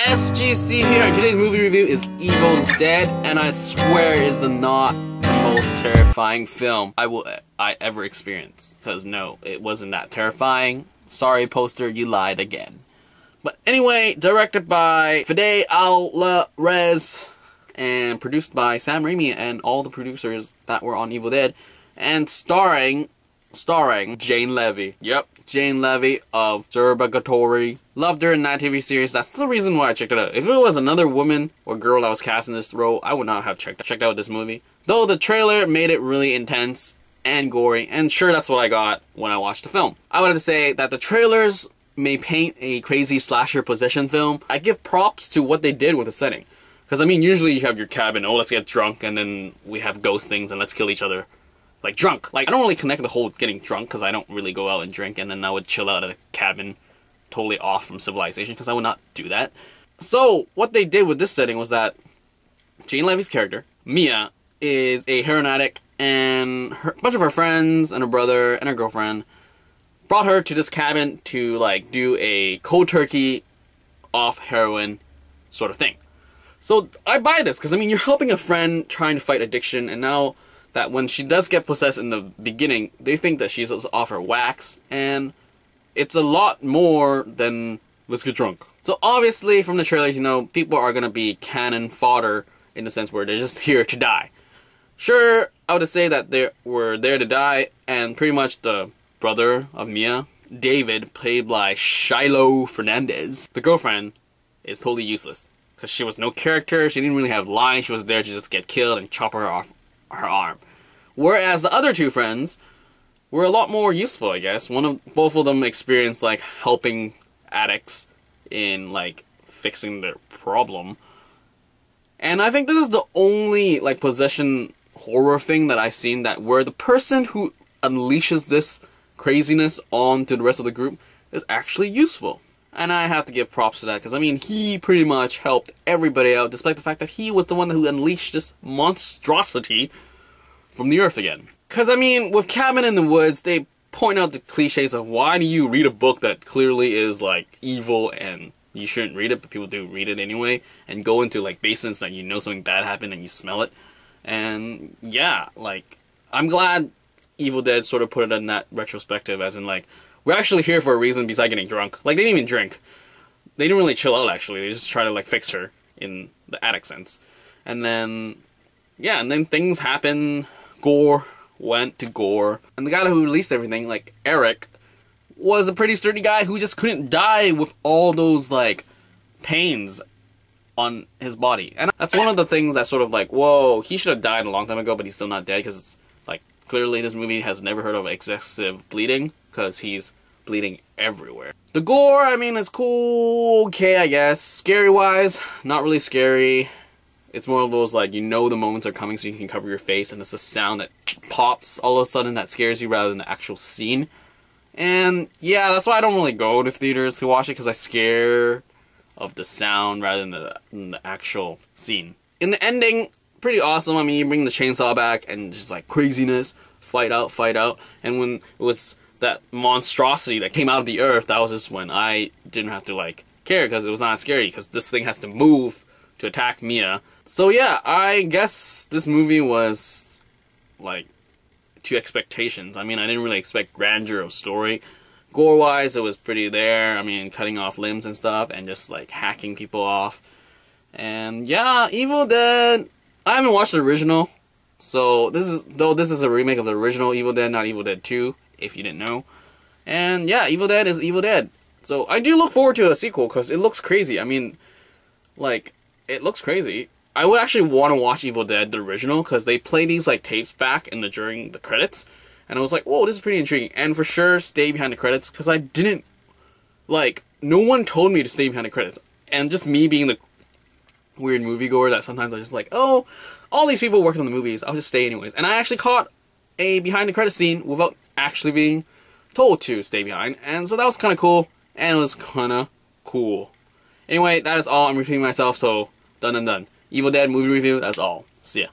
SGC here, and today's movie review is Evil Dead, and I swear is not the most terrifying film I ever experienced. Because no, it wasn't that terrifying. Sorry, poster, you lied again. But anyway, directed by Fede Alvarez, and produced by Sam Raimi and all the producers that were on Evil Dead, and starring Jane Levy. Yep, Jane Levy of Surrogatory. Loved her in that TV series. That's the reason why I checked it out. If it was another woman or girl that was cast in this role, I would not have checked out this movie. Though the trailer made it really intense and gory, and sure, that's what I got when I watched the film. I would have to say that the trailers may paint a crazy slasher possession film. I give props to what they did with the setting. Because, I mean, usually you have your cabin, oh, let's get drunk, and then we have ghost things, and let's kill each other. Like, drunk. Like, I don't really connect the whole getting drunk, because I don't really go out and drink, and then I would chill out at a cabin, totally off from civilization, because I would not do that. So, what they did with this setting was that Jane Levy's character, Mia, is a heroin addict, and a bunch of her friends, and her brother, and her girlfriend, brought her to this cabin to, like, do a cold turkey off heroin sort of thing. So, I buy this, because, I mean, you're helping a friend trying to fight addiction, and now that when she does get possessed in the beginning, they think that she's off her wax, and it's a lot more than, let's get drunk. So, obviously, from the trailers, you know, people are going to be cannon fodder, in the sense where they're just here to die. Sure, I would say that they were there to die, and pretty much the brother of Mia, David, played by Shiloh Fernandez, the girlfriend, is totally useless. Because she was no character, she didn't really have lines, she was there to just get killed and chop her off her arm. Whereas the other two friends were a lot more useful, I guess. Both of them experienced, like, helping addicts in, like, fixing their problem. And I think this is the only, like, possession horror thing that I've seen that where the person who unleashes this craziness onto the rest of the group is actually useful. And I have to give props to that, because, I mean, he pretty much helped everybody out, despite the fact that he was the one who unleashed this monstrosity from the earth again. Because, I mean, with Cabin in the Woods, they point out the cliches of why do you read a book that clearly is, like, evil and you shouldn't read it, but people do read it anyway, and go into, like, basements that you know something bad happened and you smell it. And, yeah, like, I'm glad Evil Dead sort of put it in that retrospective, as in, like, we're actually here for a reason besides getting drunk. Like, they didn't even drink. They didn't really chill out, actually. They just try to, like, fix her in the addict sense. And then, yeah, and then things happen. Gore went to gore. And the guy who released everything, like, Eric, was a pretty sturdy guy who just couldn't die with all those, like, pains on his body. And that's one of the things that sort of, like, whoa, he should have died a long time ago, but he's still not dead, because it's, like, clearly this movie has never heard of excessive bleeding, because he's bleeding everywhere. The gore, I mean, it's cool, okay, I guess. Scary-wise, not really scary. It's more of those, like, you know the moments are coming so you can cover your face, and it's a sound that pops all of a sudden that scares you rather than the actual scene. And, yeah, that's why I don't really go to theaters to watch it, because I scare of the sound rather than the actual scene. In the ending, pretty awesome. I mean, you bring the chainsaw back, and just, like, craziness, fight out, and when it was that monstrosity that came out of the earth, that was just when I didn't have to, like, care, because it was not scary, because this thing has to move to attack Mia. So yeah, I guess this movie was, like, to expectations. I mean, I didn't really expect grandeur of story. Gore-wise, it was pretty there. I mean, cutting off limbs and stuff, and just, like, hacking people off. And yeah, Evil Dead, I haven't watched the original, so this is a remake of the original Evil Dead, not Evil Dead 2. If you didn't know. And yeah, Evil Dead is Evil Dead. So I do look forward to a sequel, because it looks crazy. I mean, like, it looks crazy. I would actually want to watch Evil Dead, the original, because they play these, like, tapes back during the credits. And I was like, whoa, this is pretty intriguing. And for sure, stay behind the credits, because I didn't, like, no one told me to stay behind the credits. And just me being the weird moviegoer that sometimes I just like, oh, all these people working on the movies, I'll just stay anyways. And I actually caught a behind the credits scene without actually being told to stay behind, and so that was kind of cool, and it was kind of cool. Anyway, that is all. I'm repeating myself, so done and done. Evil Dead movie review, that's all. See ya.